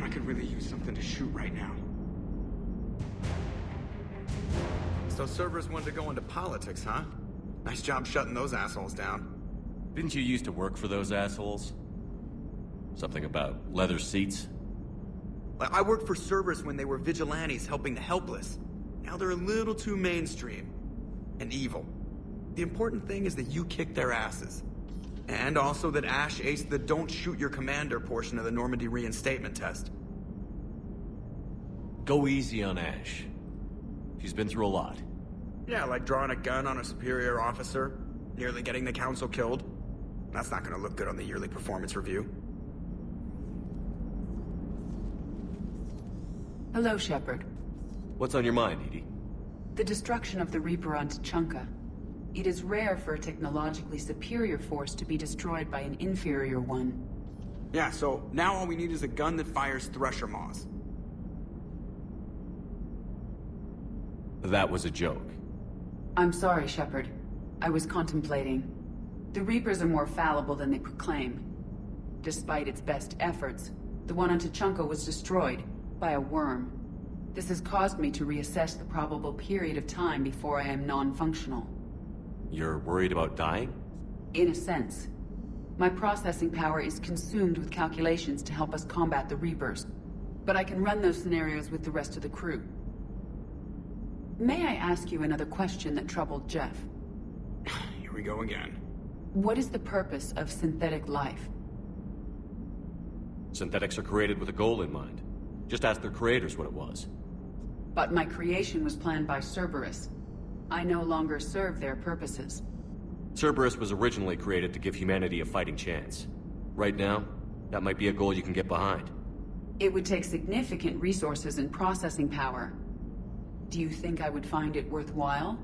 I could really use something to shoot right now. So Cerberus wanted to go into politics, huh? Nice job shutting those assholes down. Didn't you used to work for those assholes? Something about leather seats? I worked for Cerberus when they were vigilantes helping the helpless. Now they're a little too mainstream. And evil. The important thing is that you kicked their asses. And also that Ash aced the don't shoot your commander portion of the Normandy reinstatement test. Go easy on Ash. She's been through a lot. Yeah, like drawing a gun on a superior officer, nearly getting the council killed. That's not gonna look good on the yearly performance review. Hello, Shepard. What's on your mind, Edie? The destruction of the Reaper on Tuchanka. It is rare for a technologically superior force to be destroyed by an inferior one. Yeah, so now all we need is a gun that fires Thresher Maws. That was a joke. I'm sorry, Shepard. I was contemplating. The Reapers are more fallible than they proclaim. Despite its best efforts, the one on Tuchanka was destroyed by a worm. This has caused me to reassess the probable period of time before I am non-functional. You're worried about dying? In a sense. My processing power is consumed with calculations to help us combat the Reapers. But I can run those scenarios with the rest of the crew. May I ask you another question that troubled Jeff? Here we go again. What is the purpose of synthetic life? Synthetics are created with a goal in mind. Just ask their creators what it was. But my creation was planned by Cerberus. I no longer serve their purposes. Cerberus was originally created to give humanity a fighting chance. Right now, that might be a goal you can get behind. It would take significant resources and processing power. Do you think I would find it worthwhile?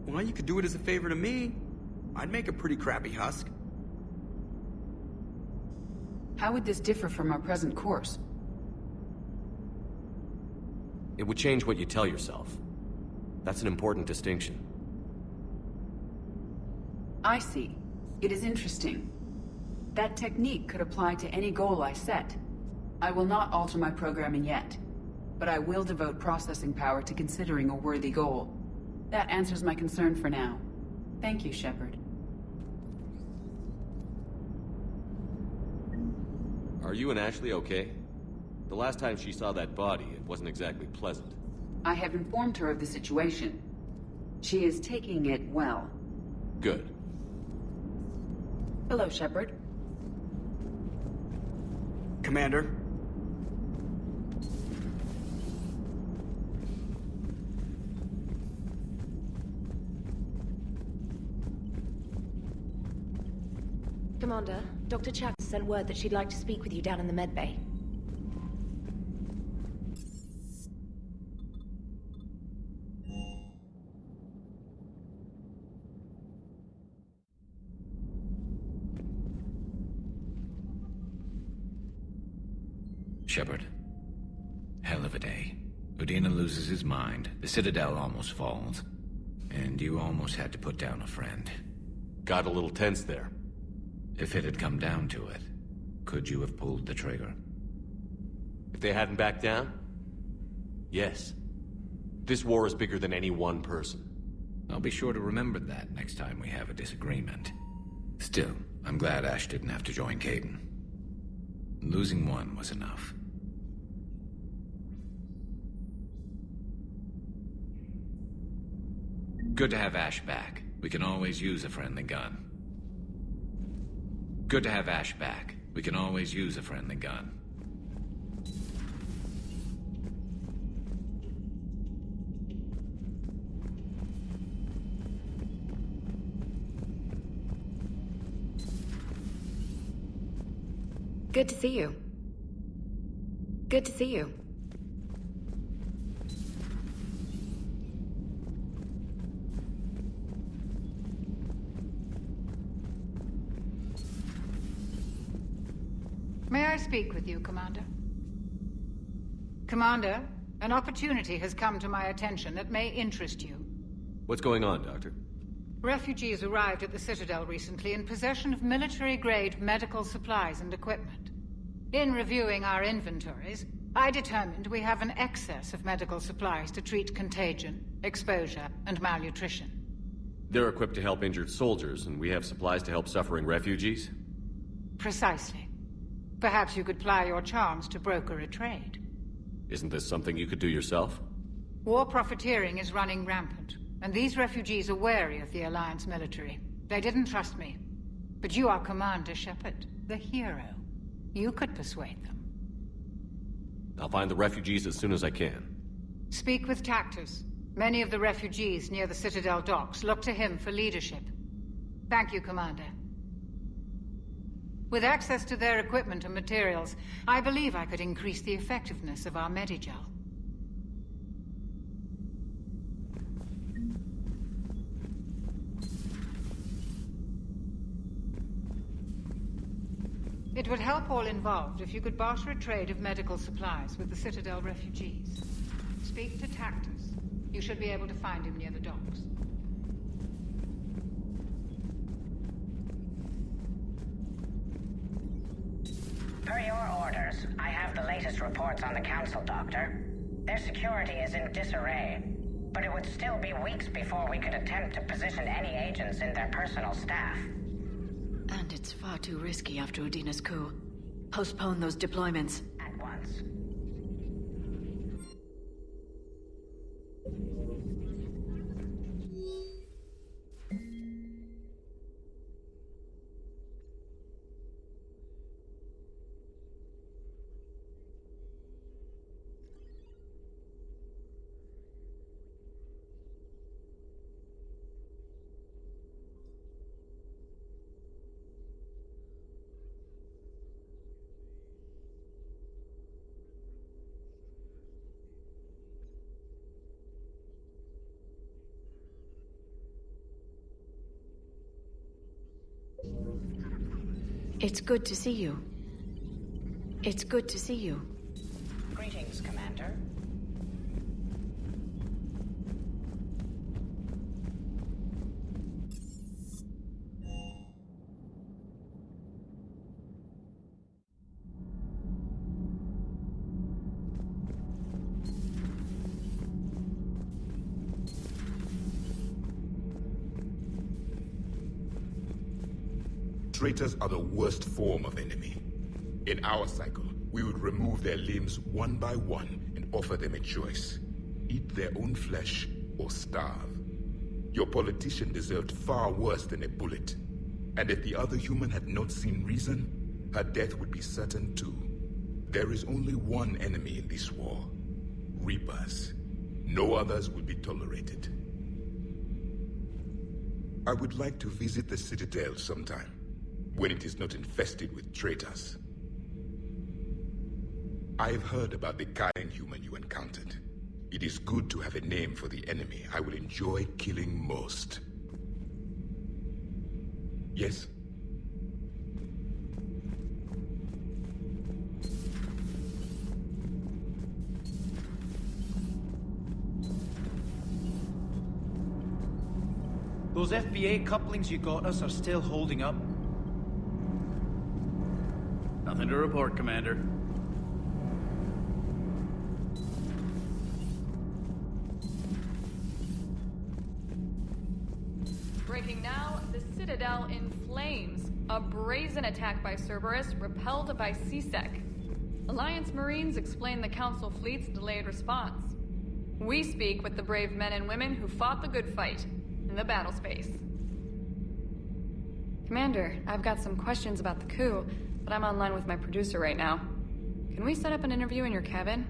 Well, you could do it as a favor to me. I'd make a pretty crappy husk. How would this differ from our present course? It would change what you tell yourself. That's an important distinction. I see. It is interesting. That technique could apply to any goal I set. I will not alter my programming yet, but I will devote processing power to considering a worthy goal. That answers my concern for now. Thank you, Shepard. Are you and Ashley okay? The last time she saw that body, it wasn't exactly pleasant. I have informed her of the situation. She is taking it well. Good. Hello, Shepard. Commander? Commander, Dr. Chaps sent word that she'd like to speak with you down in the medbay. Shepard. Hell of a day. Udina loses his mind, the Citadel almost falls, and you almost had to put down a friend. Got a little tense there. If it had come down to it, could you have pulled the trigger? If they hadn't backed down? Yes. This war is bigger than any one person. I'll be sure to remember that next time we have a disagreement. Still, I'm glad Ash didn't have to join Caden. Losing one was enough. Good to have Ash back. We can always use a friendly gun. Good to have Ash back. We can always use a friendly gun. Good to see you. Good to see you. May I speak with you, Commander? Commander, an opportunity has come to my attention that may interest you. What's going on, Doctor? Refugees arrived at the Citadel recently in possession of military-grade medical supplies and equipment. In reviewing our inventories, I determined we have an excess of medical supplies to treat contagion, exposure, and malnutrition. They're equipped to help injured soldiers, and we have supplies to help suffering refugees? Precisely. Perhaps you could ply your charms to broker a trade. Isn't this something you could do yourself? War profiteering is running rampant, and these refugees are wary of the Alliance military. They didn't trust me. But you are Commander Shepard, the hero. You could persuade them. I'll find the refugees as soon as I can. Speak with Tactus. Many of the refugees near the Citadel docks look to him for leadership. Thank you, Commander. With access to their equipment and materials, I believe I could increase the effectiveness of our Medigel. It would help all involved if you could barter a trade of medical supplies with the Citadel refugees. Speak to Tactus. You should be able to find him near the docks. Per your orders, I have the latest reports on the Council, Doctor. Their security is in disarray, but it would still be weeks before we could attempt to position any agents in their personal staff. And it's far too risky after Udina's coup. Postpone those deployments. At once. It's good to see you. It's good to see you. Greetings, Commander. Traitors are the worst form of enemy. In our cycle, we would remove their limbs one by one and offer them a choice. Eat their own flesh or starve. Your politician deserved far worse than a bullet. And if the other human had not seen reason, her death would be certain too. There is only one enemy in this war. Reapers. No others will be tolerated. I would like to visit the Citadel sometime, when it is not infested with traitors. I've heard about the kind human you encountered. It is good to have a name for the enemy I will enjoy killing most. Yes? Those FBA couplings you got us are still holding up? Nothing to report, Commander. Breaking now, the Citadel in flames. A brazen attack by Cerberus, repelled by CSEC. Alliance Marines explain the Council fleet's delayed response. We speak with the brave men and women who fought the good fight in the battle space. Commander, I've got some questions about the coup, but I'm online with my producer right now. Can we set up an interview in your cabin?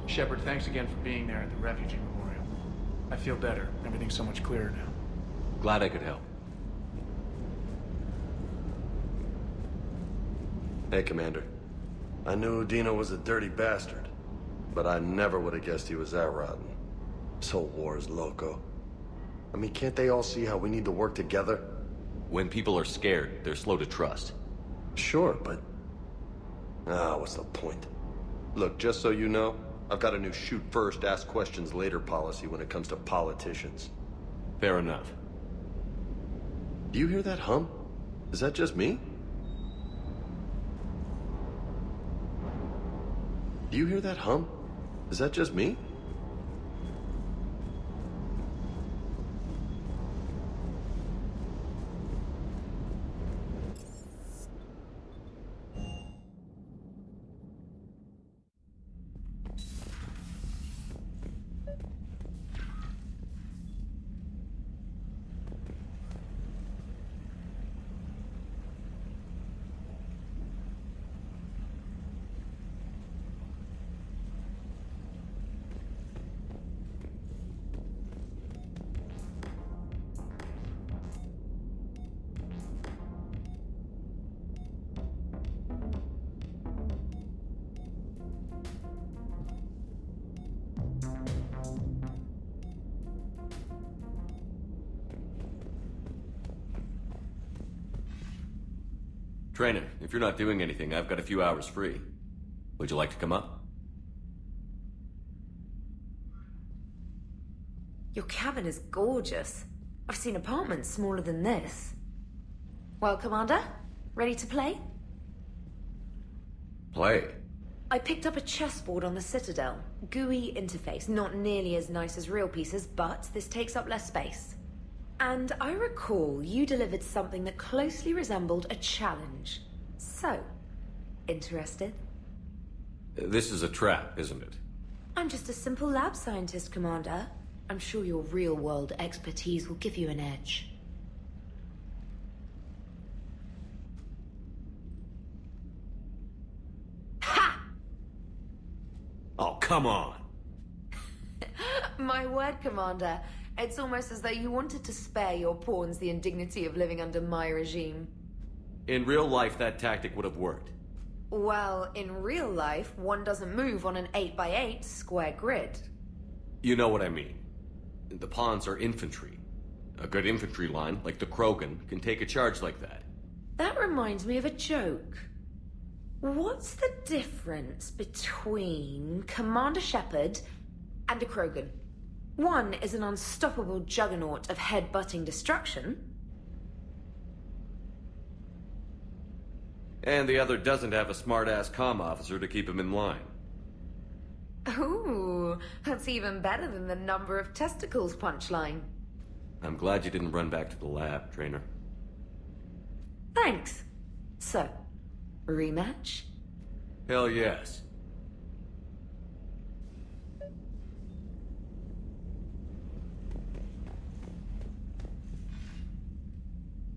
Shepard, thanks again for being there at the Refugee Memorial. I feel better. Everything's so much clearer now. Glad I could help. Hey, Commander. I knew Udina was a dirty bastard. but I never would have guessed he was that rotten. This whole war is loco. I mean, can't they all see how we need to work together? When people are scared, they're slow to trust. Sure, but... what's the point? Look, just so you know, I've got a new shoot first, ask questions later policy when it comes to politicians. Fair enough. Do you hear that hum? Is that just me? Do you hear that hum? Is that just me? Trainer, if you're not doing anything, I've got a few hours free. Would you like to come up? Your cabin is gorgeous. I've seen apartments smaller than this. Well, Commander, ready to play? Play? I picked up a chessboard on the Citadel. GUI interface, not nearly as nice as real pieces, but this takes up less space. And I recall you delivered something that closely resembled a challenge. So, interested? This is a trap, isn't it? I'm just a simple lab scientist, Commander. I'm sure your real-world expertise will give you an edge. Ha! Oh, come on! My word, Commander. It's almost as though you wanted to spare your pawns the indignity of living under my regime. In real life, that tactic would have worked. Well, in real life, one doesn't move on an 8x8 square grid. You know what I mean. The pawns are infantry. A good infantry line, like the Krogan, can take a charge like that. That reminds me of a joke. What's the difference between Commander Shepard and a Krogan? One is an unstoppable juggernaut of head-butting destruction. And the other doesn't have a smart-ass comm officer to keep him in line. Ooh, that's even better than the number of testicles punchline. I'm glad you didn't run back to the lab, Trainer. Thanks. So, rematch? Hell yes.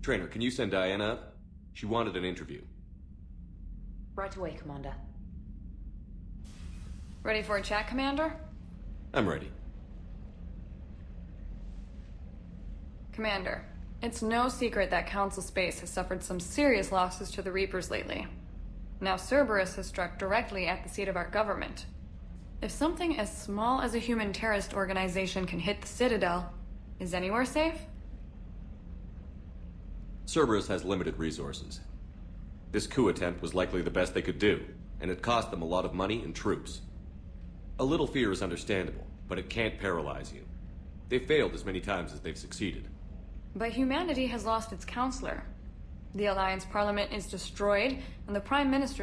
Trainer, can you send Diana up? She wanted an interview. Right away, Commander. Ready for a chat, Commander? I'm ready. Commander, it's no secret that Council Space has suffered some serious losses to the Reapers lately. Now Cerberus has struck directly at the seat of our government. If something as small as a human terrorist organization can hit the Citadel, is anywhere safe? Cerberus has limited resources. This coup attempt was likely the best they could do, and it cost them a lot of money and troops. A little fear is understandable, but it can't paralyze you. They've failed as many times as they've succeeded. But humanity has lost its counselor. The Alliance Parliament is destroyed, and the Prime Minister